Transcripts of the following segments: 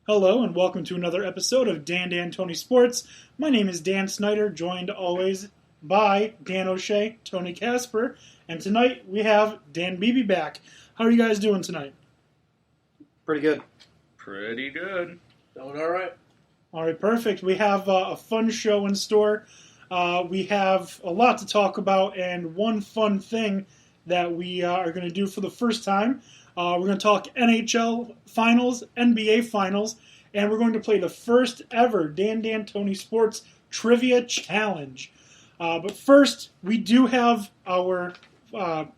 Hello and welcome to another episode of DanDanTony Sports. My name is Dan Snyder, joined always by Dan O'Shea, Tony Casper, and tonight we have Dan Beebie back. How are you guys doing tonight? Pretty good. Pretty good. Doing all right. All right, perfect. We have a fun show in store. We have a lot to talk about, and one fun thing that we are going to do for the first time. We're going to talk NHL Finals, NBA Finals, and we're going to play the first ever DanDanTony Sports Trivia Challenge. But first, we do have our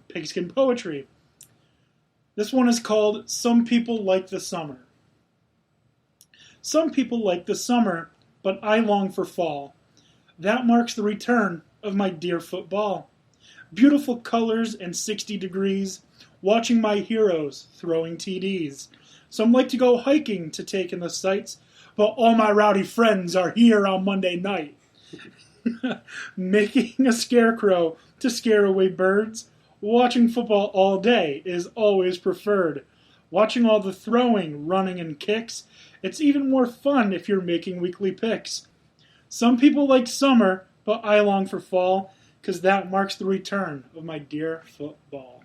pigskin poetry. This one is called Some People Like the Summer. Some people like the summer, but I long for fall. That marks the return of my dear football. Beautiful colors and 60 degrees, watching my heroes throwing TDs. Some like to go hiking to take in the sights, but all my rowdy friends are here on Monday night. Making a scarecrow to scare away birds, watching football all day is always preferred. Watching all the throwing, running, and kicks, it's even more fun if you're making weekly picks. Some people like summer, but I long for fall, 'cause that marks the return of my dear football.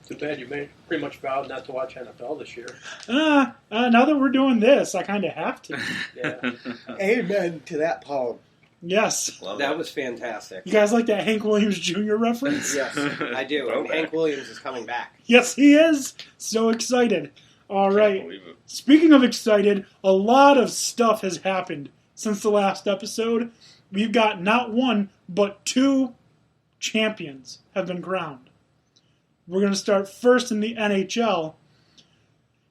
Too bad you pretty much vowed not to watch NFL this year. Now that we're doing this, I kind of have to. Yeah. Amen to that poem. Yes. That was fantastic. You guys like that Hank Williams Jr. reference? Yes, I do. And Hank Williams is coming back. Yes, he is. So excited. All Can't right. believe it. Speaking of excited, a lot of stuff has happened since the last episode. We've got not one, but two champions have been crowned. We're going to start first in the NHL.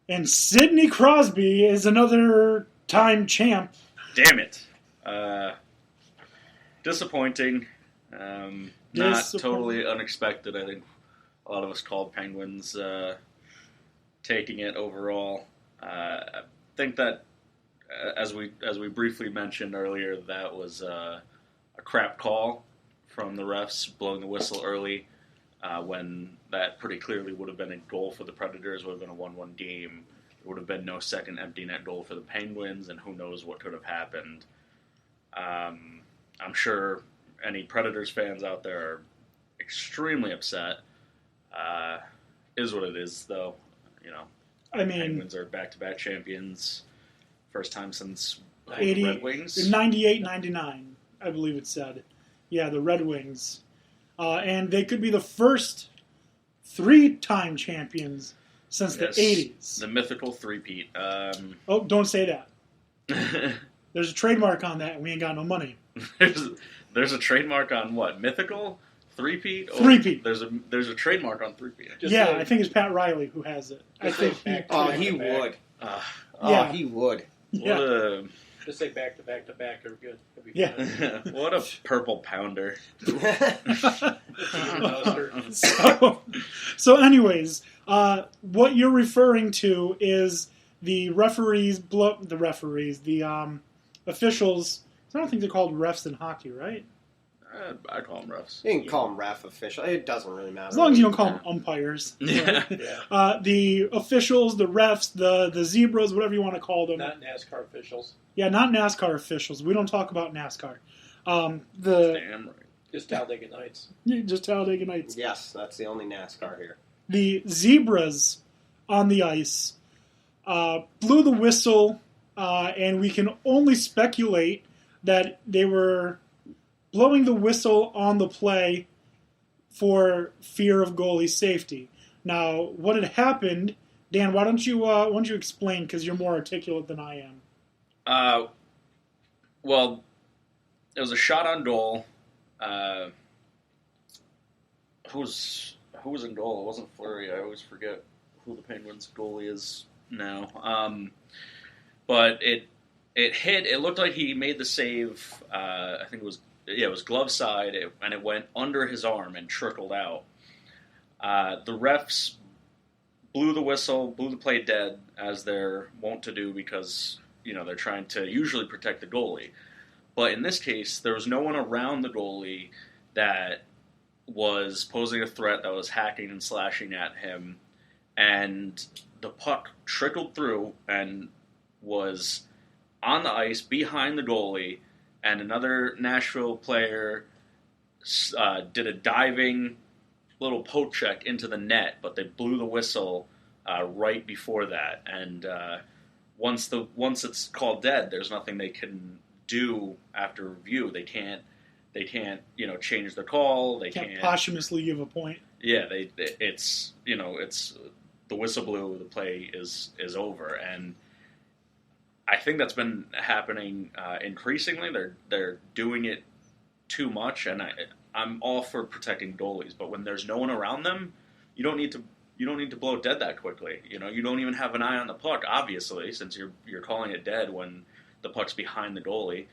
And Sidney Crosby is another time champ. Damn it. Disappointing. Not totally unexpected. I think a lot of us called Penguins taking it overall. I think that, as we briefly mentioned earlier, that was a crap call from the refs, blowing the whistle early. When that pretty clearly would have been a goal for the Predators, would have been a 1-1 game. There would have been no second empty net goal for the Penguins, and who knows what could have happened. I'm sure any Predators fans out there are extremely upset. Is what it is, though. You know, I mean, Penguins are back-to-back champions, first time since the 80, Red Wings. 98, 99, I believe it said. Yeah, the Red Wings. And they could be the first three-time champions since the 80s. The mythical three-peat. Oh, don't say that. There's a trademark on that, and we ain't got no money. There's a trademark on what? Mythical? Three-peat? Three-peat. There's a trademark on three-peat. I think it's Pat Riley who has it. I think He would. Yeah. He would. Yeah. Just say back to back to back. Are good. Yeah. What a purple pounder. So anyways, what you're referring to is the officials. I don't think they're called refs in hockey, right? I call them refs. You can call him ref official. It doesn't really matter. As long as you don't call them umpires. Yeah. The officials, the refs, the zebras, whatever you want to call them. Not NASCAR officials. Yeah, not NASCAR officials. We don't talk about NASCAR. Damn right. Just Talladega Nights. Just Talladega Nights. Yes, that's the only NASCAR here. The zebras on the ice blew the whistle, and we can only speculate that they were blowing the whistle on the play for fear of goalie safety. Now, what had happened, Dan? Why don't you explain? Because you're more articulate than I am. Well, it was a shot on goal. Who was in goal? It wasn't Fleury. I always forget who the Penguins goalie is now. But it hit. It looked like he made the save. I think it was glove side, and it went under his arm and trickled out. The refs blew the whistle, blew the play dead, as they're wont to do because they're trying to usually protect the goalie. But in this case, there was no one around the goalie that was posing a threat, that was hacking and slashing at him, and the puck trickled through and was on the ice behind the goalie, and another Nashville player did a diving little poke check into the net, but they blew the whistle right before that. And once it's called dead, there's nothing they can do after review. They can't change the call. They can't posthumously give a point. Yeah, it's the whistle blew, the play is over, and I think that's been happening increasingly. They're doing it too much, and I'm all for protecting goalies, but when there's no one around them, you don't need to blow it dead that quickly. You don't even have an eye on the puck, obviously, since you're calling it dead when the puck's behind the goalie.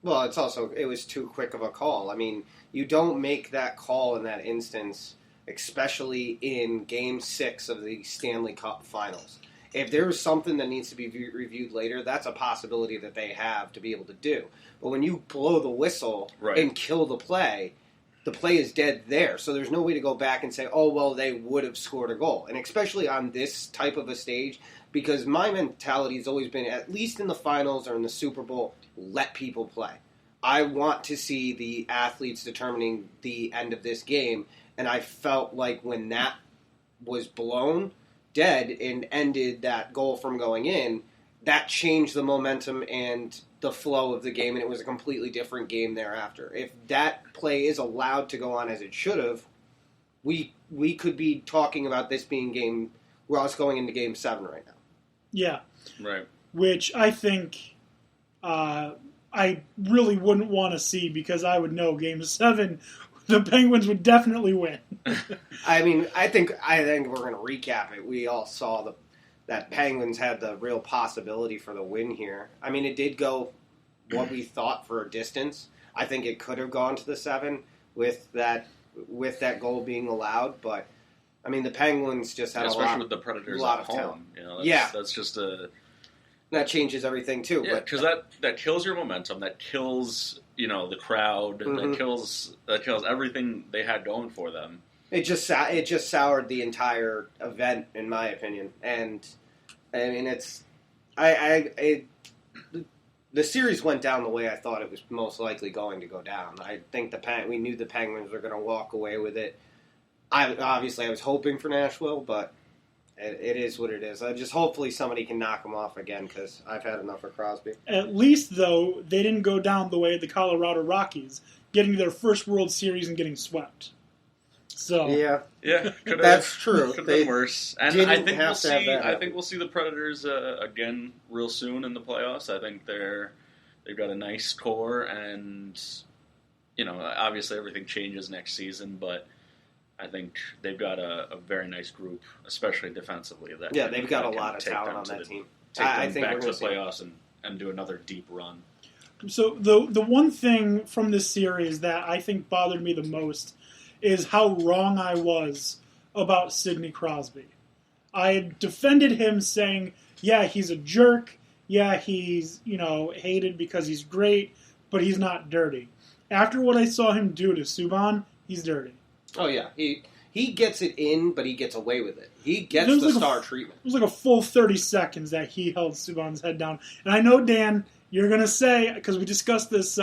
Well, it was too quick of a call. I mean, you don't make that call in that instance, especially in Game 6 of the Stanley Cup Finals. If there's something that needs to be reviewed later, that's a possibility that they have to be able to do. But when you blow the whistle and kill the play is dead there. So there's no way to go back and say, oh, well, they would have scored a goal. And especially on this type of a stage, because my mentality has always been, at least in the finals or in the Super Bowl, let people play. I want to see the athletes determining the end of this game. And I felt like when that was blown dead and ended that goal from going in, that changed the momentum and the flow of the game, and it was a completely different game thereafter. If that play is allowed to go on as it should have, we could be talking about this being us going into Game 7 right now. Yeah. Right. Which I think I really wouldn't want to see, because I would know Game 7, the Penguins would definitely win. I mean, I think we're going to recap it. We all saw that Penguins had the real possibility for the win here. I mean, it did go what we thought for a distance. I think it could have gone to the 7 with that goal being allowed, but I mean, the Penguins just had especially with the Predators at home. That's just that changes everything too. Yeah, because that kills your momentum. That kills the crowd. Mm-hmm. That kills everything they had going for them. It just soured the entire event, in my opinion. And I mean, the series went down the way I thought it was most likely going to go down. I think we knew the Penguins were going to walk away with it. I was hoping for Nashville, but it is what it is. Hopefully somebody can knock them off again, because I've had enough of Crosby. At least, though, they didn't go down the way of the Colorado Rockies, getting their first World Series and getting swept. So yeah, that's true. Could have been worse. And I think we'll see the Predators again real soon in the playoffs. I think they've got a nice core, and obviously everything changes next season, but I think they've got a very nice group, especially defensively. They've got a lot of talent on that team. I think back to the playoffs and do another deep run. So the one thing from this series that I think bothered me the most is how wrong I was about Sidney Crosby. I had defended him, saying, yeah, he's a jerk. Yeah, he's hated because he's great, but he's not dirty. After what I saw him do to Subban, he's dirty. Oh, yeah. He gets it in, but he gets away with it. He gets the star treatment. It was like a full 30 seconds that he held Subban's head down. And I know, Dan, you're going to say, because we discussed this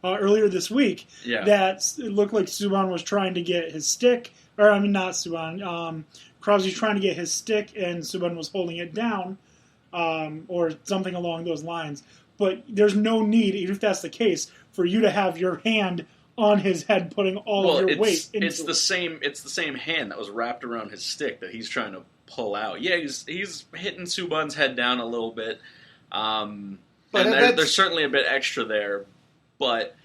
earlier this week, that it looked like Subban was trying to get his stick. Or, I mean, not Subban. Crosby's trying to get his stick, and Subban was holding it down, or something along those lines. But there's no need, even if that's the case, for you to have your hand on his head, putting all of your weight into it. It's the same hand that was wrapped around his stick that he's trying to pull out. Yeah, he's hitting Subban's head down a little bit, and there's certainly a bit extra there, but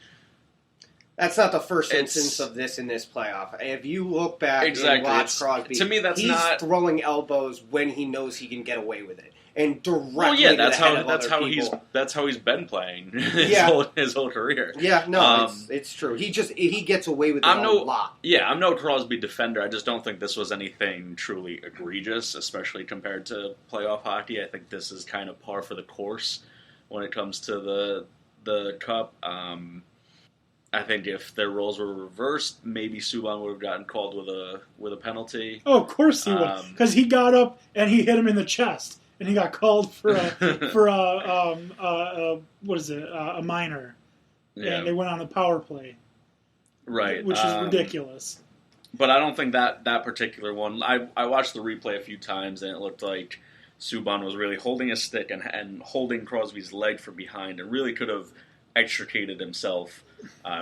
that's not the first instance of this in this playoff. If you look back and watch Crosby, to me he's throwing elbows when he knows he can get away with it. And directly that's how he's been playing his whole career. Yeah, no, it's true. He gets away with it a lot. Yeah, I'm no Crosby defender. I just don't think this was anything truly egregious, especially compared to playoff hockey. I think this is kind of par for the course when it comes to the Cup. I think if their roles were reversed, maybe Subban would have gotten called with a penalty. Oh, of course he would, because he got up and he hit him in the chest. and he got called for a minor, and they went on a power play, right? Which is ridiculous. But I don't think that particular one. I watched the replay a few times, and it looked like Subban was really holding a stick and holding Crosby's leg from behind, and really could have extricated himself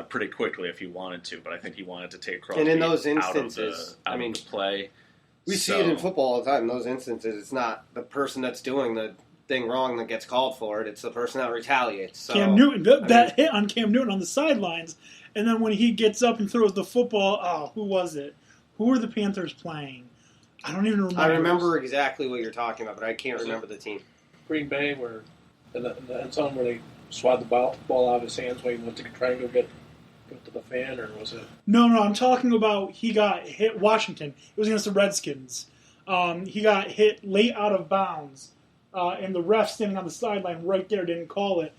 pretty quickly if he wanted to. But I think he wanted to take Crosby and in those instances, out of the play. We see it in football all the time. In those instances, it's not the person that's doing the thing wrong that gets called for it. It's the person that retaliates. So, Cam Newton, that hit on Cam Newton on the sidelines, and then when he gets up and throws the football, who was it? Who were the Panthers playing? I don't even remember. I remember exactly what you're talking about, but I can't remember the team. Green Bay, where in the end zone where they swatted the ball out of his hands when he went to try and go get to the fan, or was it? No, I'm talking about he got hit. Washington. It was against the Redskins. He got hit late out of bounds, and the ref standing on the sideline right there didn't call it.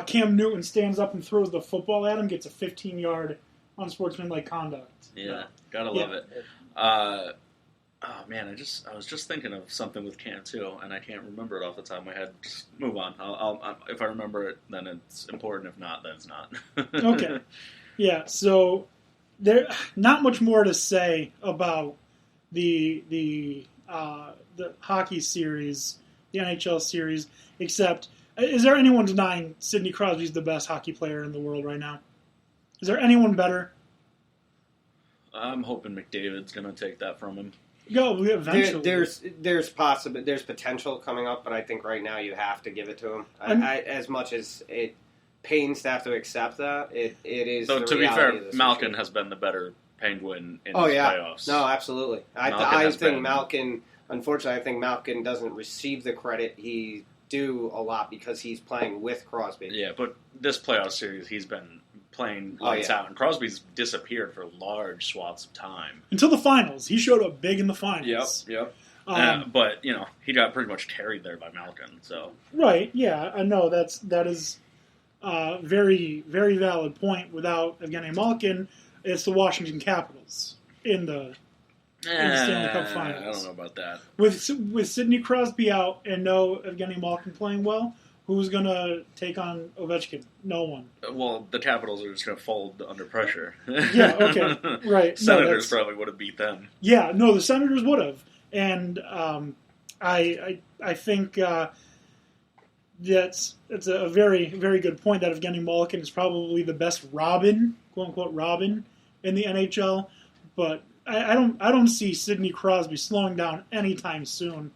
Cam Newton stands up and throws the football at him, gets a 15-yard unsportsmanlike conduct. Yeah, gotta love it. Oh man, I was just thinking of something with Cam too, and I can't remember it off the top of my head. Just move on. I'll if I remember it, then it's important. If not, then it's not. Okay. Yeah. So there, not much more to say about the hockey series, the NHL series, except is there anyone denying Sidney Crosby's the best hockey player in the world right now? Is there anyone better? I'm hoping McDavid's going to take that from him. Go eventually. There's potential coming up, but I think right now you have to give it to him. As much as it pains to have to accept that, it is. So to be fair, Malkin has been the better Penguin in the playoffs. No, absolutely. I think Malkin. Unfortunately, I think Malkin doesn't receive the credit he due a lot because he's playing with Crosby. Yeah, but this playoff series, he's been playing lights out, and Crosby's disappeared for large swaths of time until the finals. He showed up big in the finals. Yep. But he got pretty much carried there by Malkin. So right, yeah, I know that is a very, very valid point. Without Evgeny Malkin, it's the Washington Capitals in the Stanley Cup Finals. I don't know about that. With Sidney Crosby out and no Evgeny Malkin playing well, who's going to take on Ovechkin? No one. Well, the Capitals are just going to fold under pressure. Yeah, okay, right. Senators probably would have beat them. Yeah, no, the Senators would have. And I think that's a very, very good point that Evgeny Malkin is probably the best Robin, quote-unquote Robin, in the NHL. But I don't see Sidney Crosby slowing down anytime soon.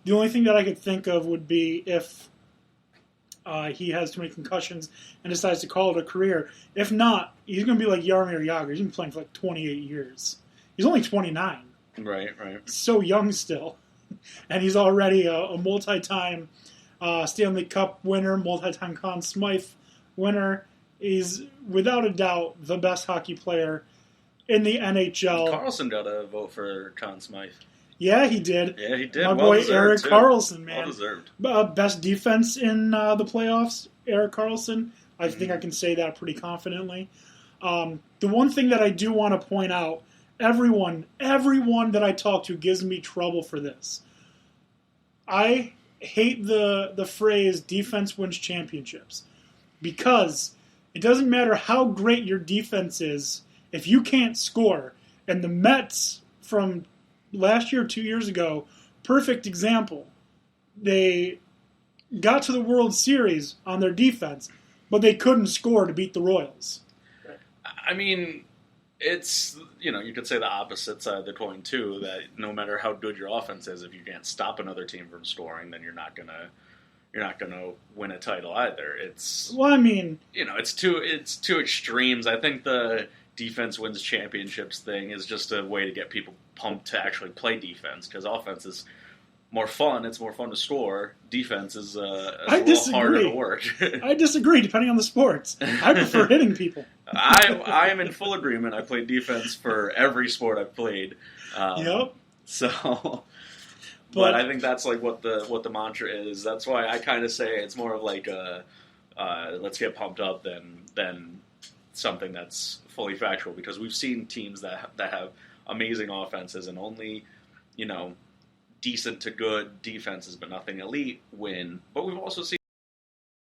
The only thing that I could think of would be if he has too many concussions and decides to call it a career. If not, he's going to be like Jaromir Jagr. He's been playing for like 28 years. He's only 29. Right. So young still. And he's already a multi-time Stanley Cup winner, multi-time Conn Smythe winner. He's, without a doubt, the best hockey player in the NHL. Carlson got a vote for Conn Smythe. Yeah, he did. Yeah, he did. My boy Erik Karlsson, man. Well deserved. Best defense in the playoffs, Erik Karlsson. I think I can say that pretty confidently. The one thing that I do want to point out, everyone that I talk to gives me trouble for this. I hate the phrase defense wins championships because it doesn't matter how great your defense is if you can't score. And the Mets from last year, 2 years ago, perfect example. They got to the World Series on their defense, but they couldn't score to beat the Royals. I mean, it's, you could say the opposite side of the coin too, that no matter how good your offense is, if you can't stop another team from scoring, then you're not gonna win a title either. It's it's two extremes. I think the defense wins championships thing is just a way to get people pumped to actually play defense, because offense is more fun. It's more fun to score. Defense is a little harder to work. I disagree, depending on the sports. I prefer hitting people. I am in full agreement. I played defense for every sport I've played. Yep. So, but I think that's like what the mantra is. That's why I kind of say it's more of like let's get pumped up than something that's fully factual, because we've seen teams that have amazing offenses and only, decent to good defenses, but nothing elite, win. But we've also seen